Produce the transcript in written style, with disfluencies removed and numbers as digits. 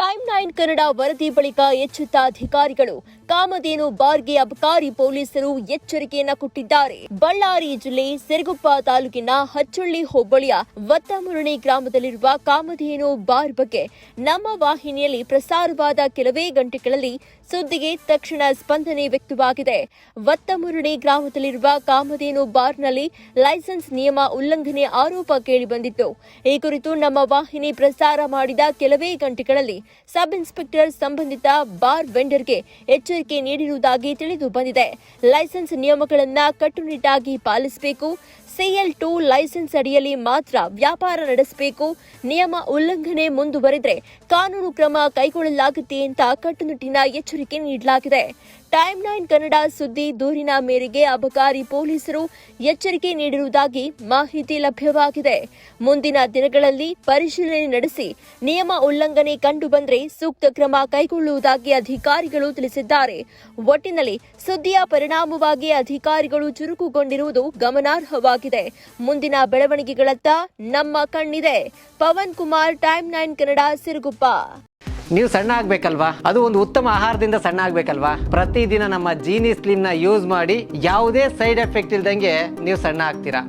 Time 9 Kannada ವರದಿ ಬಳಿಕ ಎಚ್ಚೆತ್ತ ಅಧಿಕಾರಿಗಳು ಕಾಮಧೇನು ಬಾರ್ಗೆ ಅಬಕಾರಿ ಪೊಲೀಸರು ಎಚ್ಚರಿಕೆಯನ್ನ ಕೊಟ್ಟಿದ್ದಾರೆ. ಬಳ್ಳಾರಿ ಜಿಲ್ಲೆ ಸಿರಗುಪ್ಪ ತಾಲೂಕಿನ ಹಚ್ಚಳ್ಳಿ ಹೋಬಳಿಯ ವತ್ತಮುರಣಿ ಗ್ರಾಮದಲ್ಲಿರುವ ಕಾಮಧೇನು ಬಾರ್ ಬಗ್ಗೆ ನಮ್ಮ ವಾಹಿನಿಯಲ್ಲಿ ಪ್ರಸಾರವಾದ ಕೆಲವೇ ಗಂಟೆಗಳಲ್ಲಿ ಸುದ್ದಿಗೆ ತಕ್ಷಣ ಸ್ಪಂದನೆ ವ್ಯಕ್ತವಾಗಿದೆ. ವತ್ತಮುರಣಿ ಗ್ರಾಮದಲ್ಲಿರುವ ಕಾಮಧೇನು ಬಾರ್ನಲ್ಲಿ ಲೈಸೆನ್ಸ್ ನಿಯಮ ಉಲ್ಲಂಘನೆ ಆರೋಪ ಕೇಳಿಬಂದಿತ್ತು. ಈ ಕುರಿತು ನಮ್ಮ ವಾಹಿನಿ ಪ್ರಸಾರ ಮಾಡಿದ ಕೆಲವೇ ಗಂಟೆಗಳಲ್ಲಿ ಸಬ್ ಇನ್ಸ್ಪೆಕ್ಟರ್ ಸಂಬಂಧಿತ ಬಾರ್ ವೆಂಡರ್ಗೆ ಎಚ್ಚರಿಕೆ ನೀಡಿರುವುದಾಗಿ ತಿಳಿದು ಬಂದಿದೆ. ಲೈಸೆನ್ಸ್ ನಿಯಮಗಳನ್ನು ಕಟ್ಟುನಿಟ್ಟಾಗಿ ಪಾಲಿಸಬೇಕು. CL2 ಲೈಸೆನ್ಸ್ ಅಡಿಯಲ್ಲಿ ಮಾತ್ರ ವ್ಯಾಪಾರ ನಡೆಸಬೇಕು. ನಿಯಮ ಉಲ್ಲಂಘನೆ ಮುಂದುವರೆದರೆ ಕಾನೂನು ಕ್ರಮ ಕೈಗೊಳ್ಳಲಾಗುತ್ತೆ ಅಂತ ಕಟ್ಟುನಿಟ್ಟಿನ ಎಚ್ಚರಿಕೆ ನೀಡಲಾಗಿದೆ. ಟೈಮ್ 9 ಕನ್ನಡ ಸುದ್ದಿ ದೂರಿನ ಮೇರೆಗೆ ಅಬಕಾರಿ ಪೊಲೀಸರು ಎಚ್ಚರಿಕೆ ನೀಡಿರುವುದಾಗಿ ಮಾಹಿತಿ ಲಭ್ಯವಾಗಿದೆ. ಮುಂದಿನ ದಿನಗಳಲ್ಲಿ ಪರಿಶೀಲನೆ ನಡೆಸಿ ನಿಯಮ ಉಲ್ಲಂಘನೆ ಕಂಡುಬಂದರೆ ಸೂಕ್ತ ಕ್ರಮ ಕೈಗೊಳ್ಳುವುದಾಗಿ ಅಧಿಕಾರಿಗಳು ತಿಳಿಸಿದ್ದಾರೆ. ಒಟ್ಟಿನಲ್ಲಿ ಸುದ್ದಿಯ ಪರಿಣಾಮವಾಗಿ ಅಧಿಕಾರಿಗಳು ಚುರುಕುಗೊಂಡಿರುವುದು ಗಮನಾರ್ಹವಾಗಿದೆ. ಮುಂದಿನ ಬೆಳವಣಿಗೆಗಳತ್ತ ನಮ್ಮ ಕಣ್ಣಿದೆ. ಪವನ್ ಕುಮಾರ್, ಟೈಮ್ 9 ಕನ್ನಡ, ಸಿರಗುಪ್ಪ. ನೀವು ಸಣ್ಣ ಆಗ್ಬೇಕಲ್ವಾ? ಅದು ಒಂದು ಉತ್ತಮ ಆಹಾರದಿಂದ ಸಣ್ಣ ಆಗ್ಬೇಕಲ್ವಾ? ಪ್ರತಿದಿನ ನಮ್ಮ ಜೀನಿ ಸ್ಲಿಮ್ ನ ಯೂಸ್ ಮಾಡಿ ಯಾವುದೇ ಸೈಡ್ ಎಫೆಕ್ಟ್ ಇಲ್ದಂಗೆ ನೀವು ಸಣ್ಣ ಆಗ್ತೀರಾ.